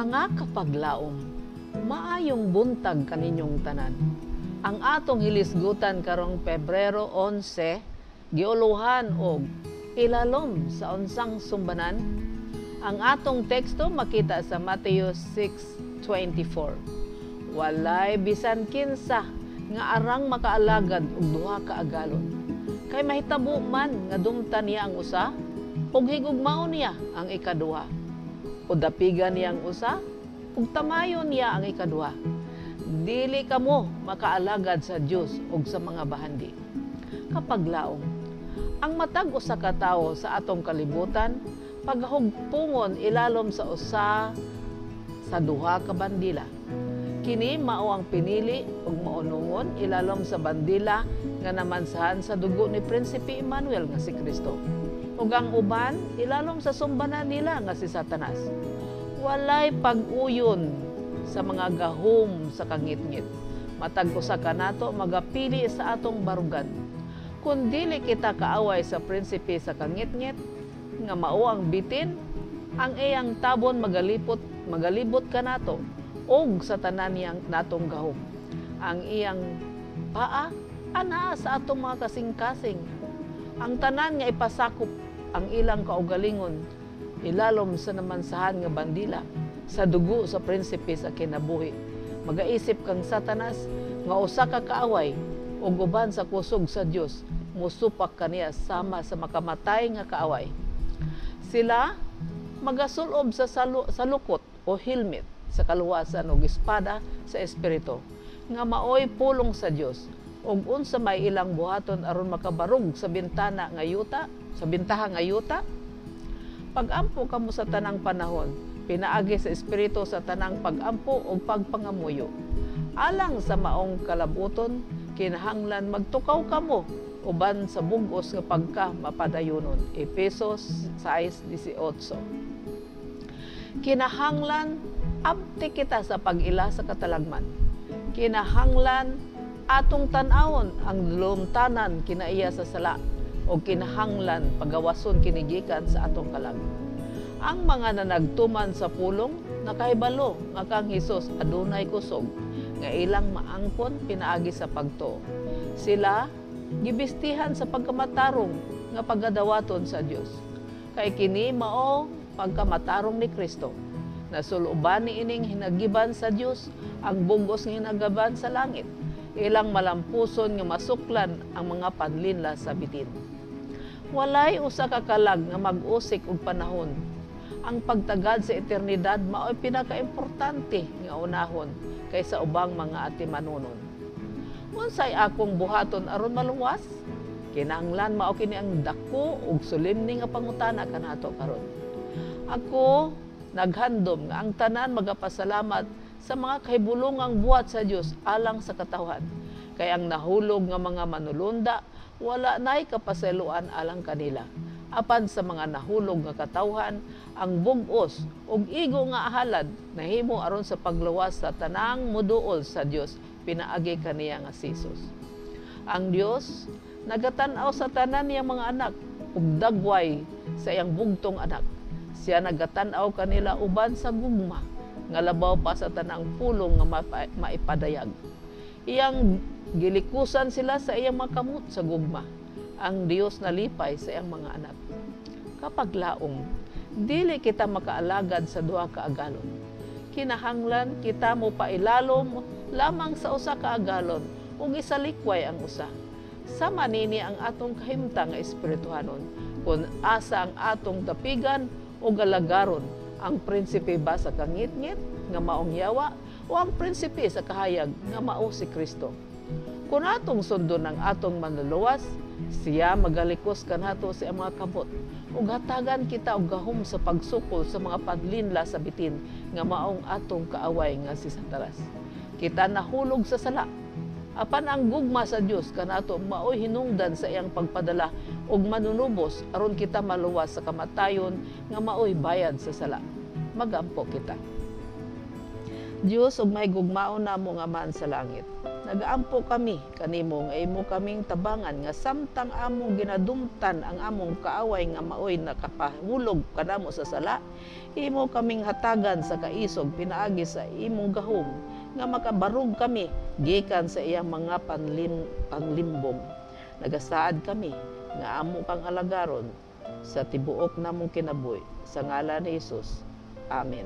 Mga kapaglaom, maayong buntag kaninyong tanan. Ang atong hilisgutan karong Pebrero 11, giuluhan og ilalom sa unsang sumbanan. Ang atong teksto makita sa Mateo 6:24. Walay bisan kinsa nga arang makaalagad og duha ka agalon. Kay mahitabo man nga dumtan niya ang usa, ug higugmaon niya ang ikaduha. O dapigan niya ang usa, ug tamayon niya ang ikaduha. Dili kamo makaalagad sa Dios ug sa mga bahandi. Kapaglaom, ang matag usa ka tawo sa atong kalibutan paghugpungon ilalom sa usa sa duha ka bandila. Kini mao ang pinili ug maunungon ilalom sa bandila nga namansahan sa dugo ni Prinsipe Emmanuel nga si Kristo. Ug ang uban ilalom sa sumbanan nila nga si Satanas. Walay pag-uyon sa mga gahom sa kangitngit. Matag usa ka nato magapili sa atong barugan. Kun dili kita kaaway sa prinsipe sa kangitngit nga mao ang bitin, ang iyang tabon magalibot ka nato og sa tanan niyang natong gahom. Ang iyang paa ana sa atong mga kasing-kasing. Ang tanan nga ipasakop ang ilang kaugalingon ilalom sa namansahan nga bandila sa dugo sa prinsipe sa kinabuhi. Magaisip kang Satanas nga usa ka kaaway ug uban sa kusog sa Dios musupak kaniya sama sa makamatay nga kaaway. Sila magasulob sa salukot o helmet sa kaluwasan ug espada sa espiritu nga maoy pulong sa Dios ug unsa may ilang buhaton aron makabarug sa bintana nga yuta, sa bintaha nga yuta. Pag-ampo kamo sa tanang panahon, pinaagi sa espiritu sa tanang pag-ampo o pagpangamuyo. Alang sa maong kalabuton, kinahanglan magtukaw kamo uban sa bugos nga pagka mapadayonon. Efesos 6:18. Kinahanglan abti kita sa pag-ila sa katalagman. Kinahanglan atong tan-awon ang lumtanan kinaiya sa sala o kinahanglan pagawason kinigikan sa atong kalag. Ang mga nanagtuman sa pulong nakahibalo nga kang Hesus adunay kusog nga ilang maangkon pinaagi sa pagtuo. Sila gibistihan sa pagkamatarong nga pagadawaton sa Dios. Kay kini mao pagkamatarong ni Kristo. Nasuluban ni ining hinagiban sa Dios ang bugos nga hinagaban sa langit. Ilang malampuson nga masuklan ang mga panlinla sa bitin. Walay usa ka kalag nga mag-usik og panahon. Ang pagtagad sa eternidad mao'y pinakaimportante nga unahon kaysa ubang mga atimanunon. Unsay akong buhaton aron maluwas? Kinahanglan mao kini ang dako ug solemne nga pangutana kanato karon. Ako naghandom nga ang tanan magapasalamat sa mga kahibulongang buhat sa Dios alang sa katawhan. Kay ang nahulog nga mga manulunda wala na'y kapasaluan alang kanila. Apan sa mga nahulog nga katawhan, ang bugos ug igo nga ahalad nahimo aron sa pagluwas sa tanang muduol sa Dios pinaagi kaniya nga si Jesus. Ang Dios nagatan-aw sa tanan niyang mga anak ug dagway sa iyang bugtong anak. Siya nagatan-aw kanila uban sa gugma nga labaw pa sa tanang pulong nga maipadayag. Iyang gilikusan sila sa iyang mga kamot sa gugma. Ang Dios nalipay sa iyang mga anak. Kapaglaom, dili kita makaalagad sa duha ka agalon. Kinahanglan kita mo pailalom lamang sa usa ka agalon ug isalikway ang usa. Sama nini ang atong kahimtang nga espirituhanon kun asa ang atong dapigan o galagaron ang prinsipe ba sa kangitngit nga maong yawa o ang prinsipe sa kahayag nga mao si Kristo. Kung atong sundon ang atong manluluwas, siya magalikos kanato sa mga kabot ug hatagan kita og gahom sa pagsukol sa mga padlinla sa bitin nga maong atong kaaway nga si Satanas. Kita nahulog sa sala. Apan ang gugma sa Dios kanato maoy hinungdan sa iyang pagpadala og manunubos aron kita maluwas sa kamatayon nga maoy bayad sa sala. Magampo kita. Dios ug may gugmaon namo nga man sa langit. Nagaampo kami kanimo nga imo kaming tabangan nga samtang among ginadumtan ang among kaaway nga maoy nakapahulog kanamo sa sala, imo kaming hatagan sa kaisog pinaagi sa imong gahom nga makabarog kami gikan sa iyang mga panglimbong. Nagasaad kami nga amo kang alagaron sa tibuok namong kinabuhi sa ngalan ni Hesus. Amen.